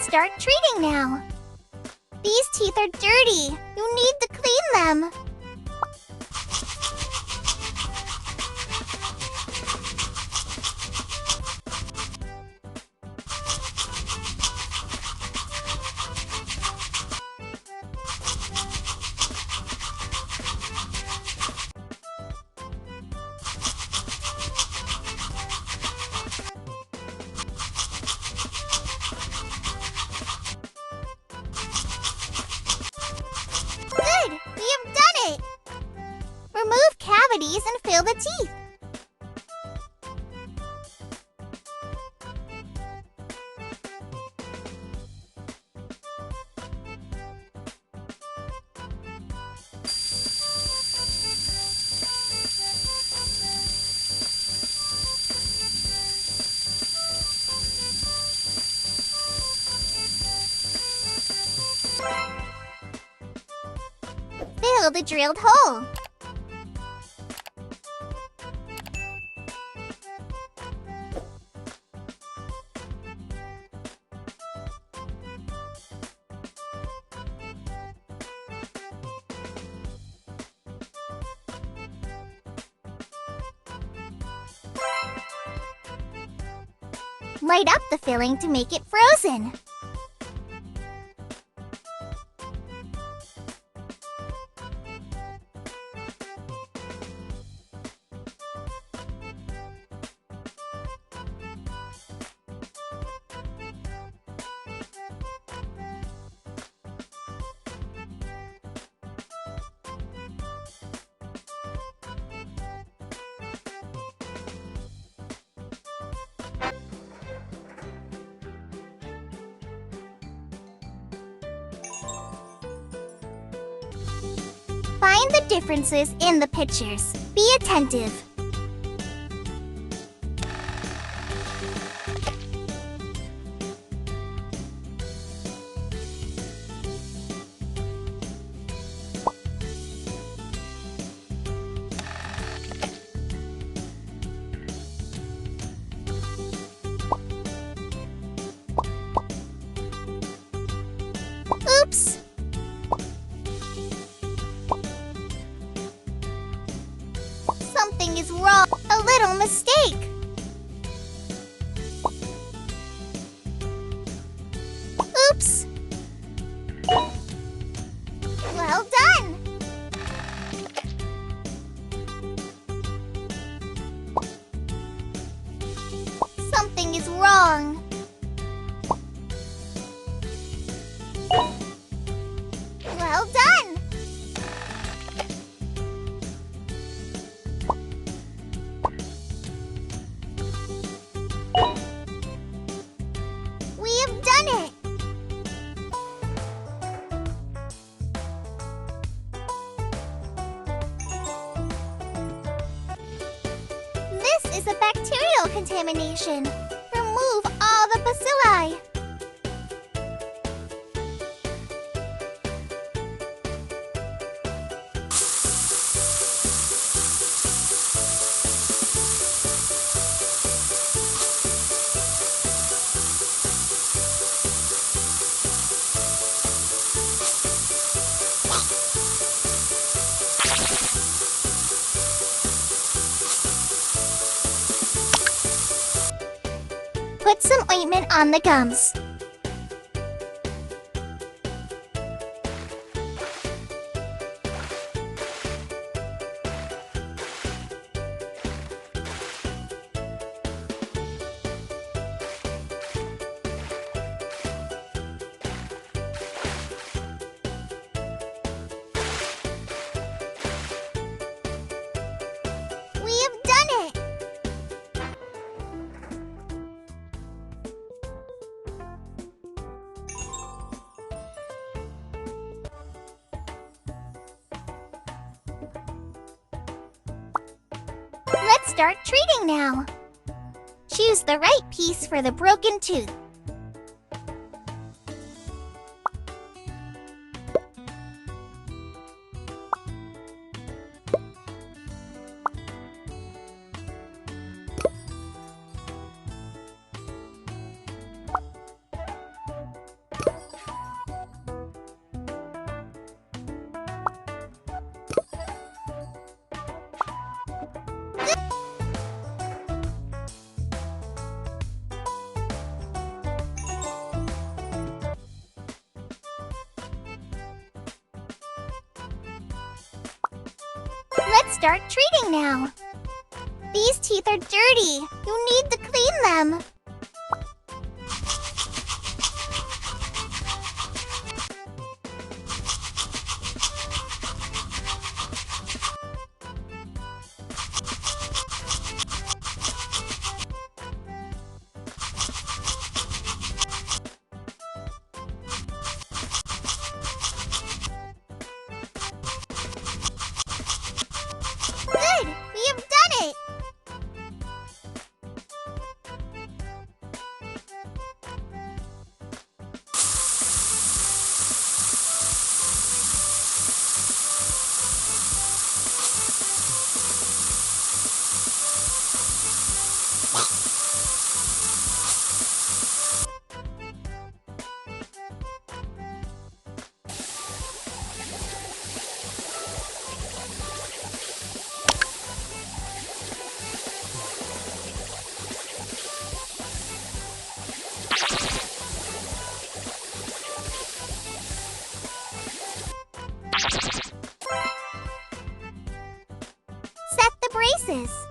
Let's start treating now. These teeth are dirty. You need to clean them. Good! We have done it! Remove cavities and fill the teeth. Fill the drilled hole. Light up the filling to make it frozen. Find the differences in the pictures. Be attentive. Oops! Something is wrong. A little mistake. Oops! Well done! Something is wrong. Well done! We have done it! This is a bacterial contamination. Remove all the bacilli. Put some ointment on the gums. We have done it! Let's start treating now. Choose the right piece for the broken tooth. Let's start treating now. These teeth are dirty. You need to clean them. Good! We have done it! Set the braces.